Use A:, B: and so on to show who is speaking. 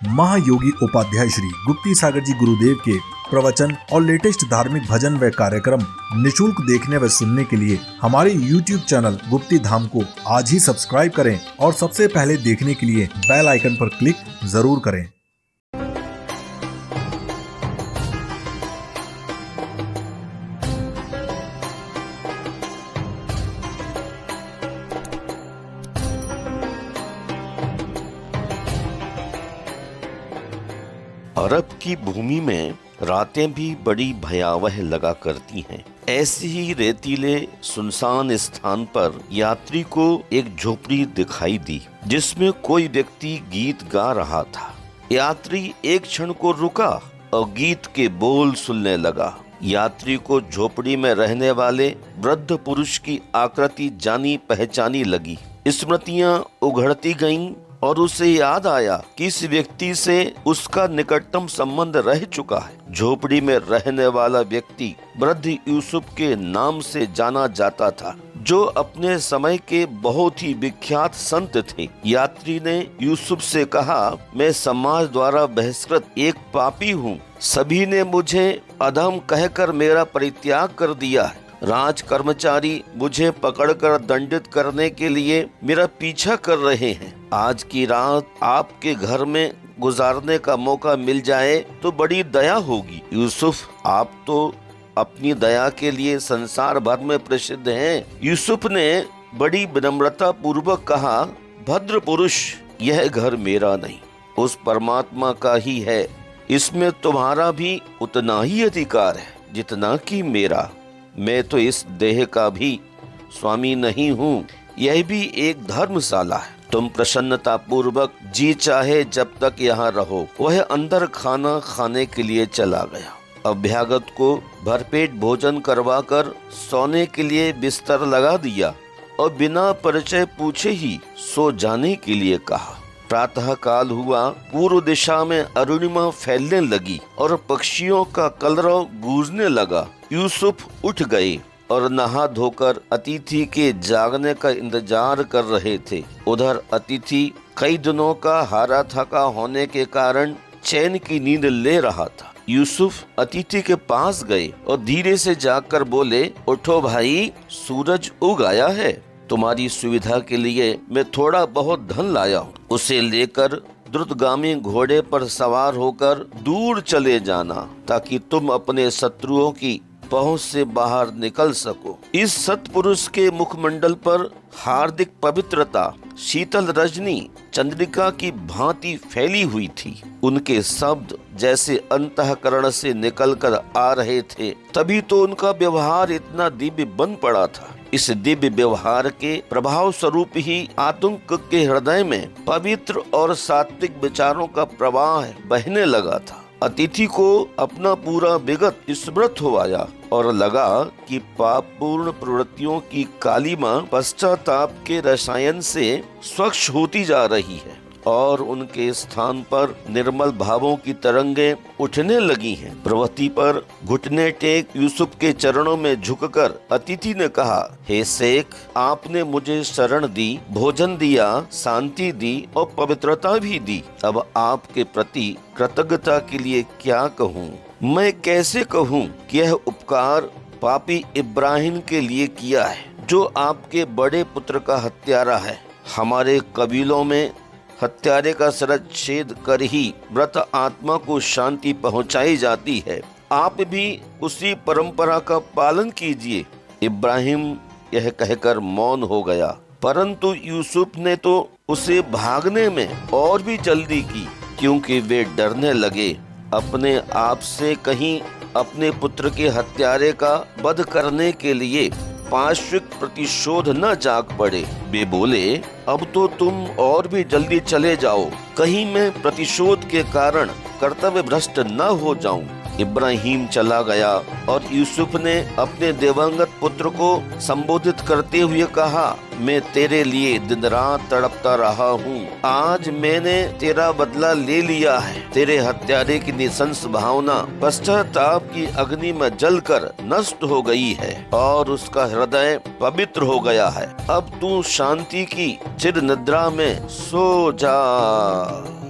A: महायोगी उपाध्याय श्री गुप्ती सागर जी गुरुदेव के प्रवचन और लेटेस्ट धार्मिक भजन व कार्यक्रम निशुल्क देखने व सुनने के लिए हमारे YouTube चैनल गुप्ती धाम को आज ही सब्सक्राइब करें और सबसे पहले देखने के लिए बेल आइकन पर क्लिक जरूर करें।
B: अरब की भूमि में रातें भी बड़ी भयावह लगा करती हैं। ऐसे ही रेतीले सुनसान स्थान पर यात्री को एक झोपड़ी दिखाई दी जिसमें कोई व्यक्ति गीत गा रहा था। यात्री एक क्षण को रुका और गीत के बोल सुनने लगा। यात्री को झोपड़ी में रहने वाले वृद्ध पुरुष की आकृति जानी पहचानी लगी। स्मृतियां उघड़ती गईं और उसे याद आया कि इस व्यक्ति से उसका निकटतम संबंध रह चुका है। झोपड़ी में रहने वाला व्यक्ति वृद्ध यूसुफ के नाम से जाना जाता था, जो अपने समय के बहुत ही विख्यात संत थे। यात्री ने यूसुफ से कहा, मैं समाज द्वारा बहिष्कृत एक पापी हूँ। सभी ने मुझे अधम कहकर मेरा परित्याग कर दिया है। राज कर्मचारी मुझे पकड़कर दंडित करने के लिए मेरा पीछा कर रहे हैं। आज की रात आपके घर में गुजारने का मौका मिल जाए तो बड़ी दया होगी। यूसुफ, आप तो अपनी दया के लिए संसार भर में प्रसिद्ध हैं। यूसुफ ने बड़ी विनम्रता पूर्वक कहा, भद्र पुरुष, यह घर मेरा नहीं, उस परमात्मा का ही है। इसमें तुम्हारा भी उतना ही अधिकार है जितना कि मेरा। मैं तो इस देह का भी स्वामी नहीं हूँ, यह भी एक धर्मशाला है। तुम प्रसन्नता पूर्वक जी चाहे जब तक यहाँ रहो। वह अंदर खाना खाने के लिए चला गया। अभ्यागत को भरपेट भोजन करवाकर सोने के लिए बिस्तर लगा दिया और बिना परिचय पूछे ही सो जाने के लिए कहा। प्रातः काल हुआ। पूर्व दिशा में अरुणिमा फैलने लगी और पक्षियों का कलरव गूंजने लगा। यूसुफ उठ गए और नहा धोकर अतिथि के जागने का इंतजार कर रहे थे। उधर अतिथि कई दिनों का हारा थका होने के कारण चैन की नींद ले रहा था। यूसुफ अतिथि के पास गए और धीरे से जाकर बोले, उठो भाई, सूरज उग आया है। तुम्हारी सुविधा के लिए मैं थोड़ा बहुत धन लाया हूँ। उसे लेकर द्रुतगामी घोड़े पर सवार होकर दूर चले जाना, ताकि तुम अपने शत्रुओं की पहुंच से बाहर निकल सको। इस सत्पुरुष के मुखमंडल पर हार्दिक पवित्रता शीतल रजनी चंद्रिका की भांति फैली हुई थी। उनके शब्द जैसे अंतःकरण से निकलकर आ रहे थे, तभी तो उनका व्यवहार इतना दिव्य बन पड़ा था। इस दिव्य व्यवहार के प्रभाव स्वरूप ही आतंक के हृदय में पवित्र और सात्विक विचारों का प्रवाह बहने लगा था। अतिथि को अपना पूरा विगत स्मृत हो आया और लगा कि पापपूर्ण प्रवृत्तियों की कालिमा पश्चाताप के रसायन से स्वच्छ होती जा रही है और उनके स्थान पर निर्मल भावों की तरंगें उठने लगी हैं। प्रवृत्ति पर घुटने टेक यूसुफ के चरणों में झुककर अतिथि ने कहा, हे शेख, आपने मुझे शरण दी, भोजन दिया, शांति दी और पवित्रता भी दी। अब आपके प्रति कृतज्ञता के लिए क्या कहूँ? मैं कैसे कहूँ कि यह उपकार पापी इब्राहिम के लिए किया है, जो आपके बड़े पुत्र का हत्यारा है। हमारे कबीलों में हत्यारे का शिरच्छेद कर ही मृत आत्मा को शांति पहुंचाई जाती है। आप भी उसी परंपरा का पालन कीजिए। इब्राहिम यह कहकर मौन हो गया, परंतु यूसुफ ने तो उसे भागने में और भी जल्दी की, क्योंकि वे डरने लगे अपने आप से कहीं अपने पुत्र के हत्यारे का वध करने के लिए पार्श्विक प्रतिशोध न जाग पड़े। वे बोले, अब तो तुम और भी जल्दी चले जाओ, कहीं मैं प्रतिशोध के कारण कर्तव्य भ्रष्ट न हो जाऊं। इब्राहिम चला गया और यूसुफ ने अपने दिवंगत पुत्र को संबोधित करते हुए कहा, मैं तेरे लिए दिन रात तड़पता रहा हूँ। आज मैंने तेरा बदला ले लिया है। तेरे हत्यारे की निशंस भावना पश्चाताप की अग्नि में जलकर नष्ट हो गई है और उसका हृदय पवित्र हो गया है। अब तू शांति की चिर निद्रा में सो जा।